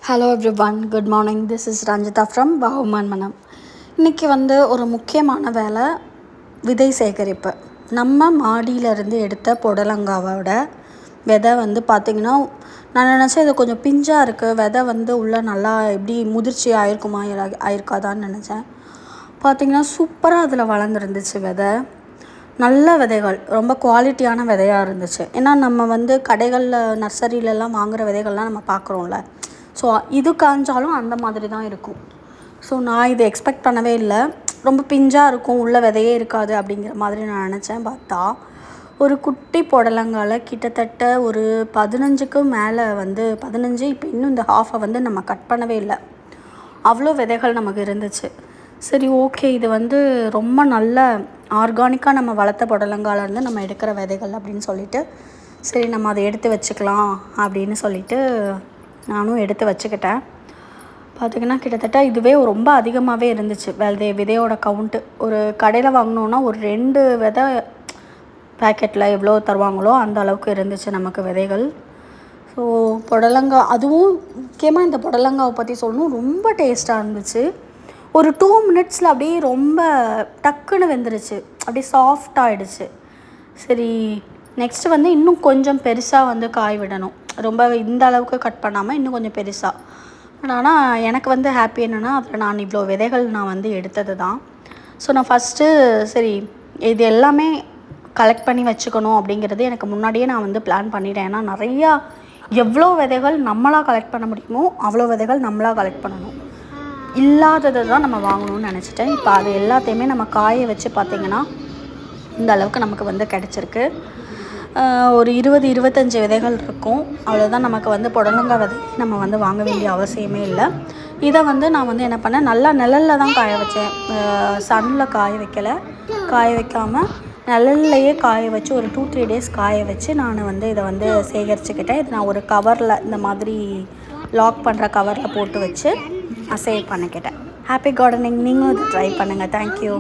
Hello everyone, good morning. This is Ranjitha from பஹுமான் மனம். இன்றைக்கி ஒரு முக்கியமான வேலை, விதை சேகரிப்பு. நம்ம மாடியிலேருந்து எடுத்த புடலங்காவோட விதை பார்த்திங்கன்னா, நான் நினச்சேன் இது கொஞ்சம் பிஞ்சாக இருக்குது, விதை உள்ளே நல்லா எப்படி முதிர்ச்சி ஆயிருக்குமா ஆயிருக்காதான்னு நினச்சேன். பார்த்திங்கன்னா சூப்பராக அதில் வளர்ந்துருந்துச்சு விதை. நல்ல விதைகள், ரொம்ப குவாலிட்டியான விதையாக இருந்துச்சு. ஏன்னா நம்ம கடைகளில் நர்சரியிலலாம் வாங்குகிற விதைகள்லாம் நம்ம பார்க்குறோம்ல. ஸோ இது காய்ஞ்சாலும் அந்த மாதிரி தான் இருக்கும். ஸோ நான் இதை எக்ஸ்பெக்ட் பண்ணவே இல்லை. ரொம்ப பிஞ்சாக இருக்கும், உள்ள விதையே இருக்காது அப்படிங்கிற மாதிரி நான் நினச்சேன். பார்த்தா ஒரு குட்டி புடலங்கால கிட்டத்தட்ட ஒரு 15க்கும் மேலே 15, இப்போ இன்னும் இந்த ஹாஃபை நம்ம கட் பண்ணவே இல்லை, அவ்வளோ விதைகள் நமக்கு இருந்துச்சு. சரி, ஓகே, இது ரொம்ப நல்ல ஆர்கானிக்காக நம்ம வளர்த்த புடலங்காலேருந்து நம்ம எடுக்கிற விதைகள் அப்படின்னு சொல்லிட்டு, சரி நம்ம அதை எடுத்து வச்சுக்கலாம் அப்படின்னு சொல்லிட்டு நானும் எடுத்து வச்சுக்கிட்டேன். பார்த்திங்கன்னா கிட்டத்தட்ட இதுவே ரொம்ப அதிகமாகவே இருந்துச்சு விதையோட கவுண்ட்டு. ஒரு கடையில் வாங்கினோன்னா ஒரு 2 விதை பேக்கெட்டில் எவ்வளோ தருவாங்களோ அந்த அளவுக்கு இருந்துச்சு நமக்கு விதைகள். ஸோ புடலங்காய், அதுவும் முக்கியமாக இந்த புடலங்காவை பற்றி சொல்லணும், ரொம்ப டேஸ்ட்டாக இருந்துச்சு. ஒரு 2 மினிட்ஸில் அப்படியே ரொம்ப டக்குன்னு வெந்துருச்சு, அப்படியே சாஃப்டாகிடுச்சு. சரி, நெக்ஸ்ட்டு இன்னும் கொஞ்சம் பெருசாக காய் விடணும். ரொம்ப இந்த அளவுக்கு கட் பண்ணாமல் இன்னும் கொஞ்சம் பெருசாக. ஆனால் எனக்கு ஹாப்பி என்னென்னா, அதில் நான் இவ்வளோ விதைகள் நான் எடுத்தது தான். ஸோ நான் ஃபஸ்ட்டு சரி இது எல்லாமே கலெக்ட் பண்ணி வச்சுக்கணும் அப்படிங்கிறது எனக்கு முன்னாடியே நான் பிளான் பண்ணிட்டேன். ஏன்னா நிறையா எவ்வளோ விதைகள் நம்மளாக கலெக்ட் பண்ண முடியுமோ அவ்வளோ விதைகள் நம்மளாக கலெக்ட் பண்ணணும், இல்லாததை தான் நம்ம வாங்கணும்னு நினச்சிட்டேன். இப்போ அது எல்லாத்தையுமே நம்ம காய வச்சு பார்த்திங்கன்னா இந்த அளவுக்கு நமக்கு கிடச்சிருக்கு. ஒரு 20-25 விதைகள் இருக்கும், அவ்வளோதான். நமக்கு புடலங்காய் விதை நம்ம வாங்க வேண்டிய அவசியமே இல்லை. இதை நான் என்ன பண்ணேன், நல்லா நிழலில் தான் காய வச்சேன். சன்னில் காய வைக்கலை, காய வைக்காமல் நிழல்லையே காய வச்சு ஒரு 2-3 டேஸ் காய வச்சு நான் இதை சேகரிச்சுக்கிட்டேன். இது நான் ஒரு கவரில், இந்த மாதிரி லாக் பண்ணுற கவரில் போட்டு வச்சு சேவ் பண்ணிக்கிட்டேன். Happy gardening. நீங்களும் இதை ட்ரை பண்ணுங்கள். தேங்க்யூ.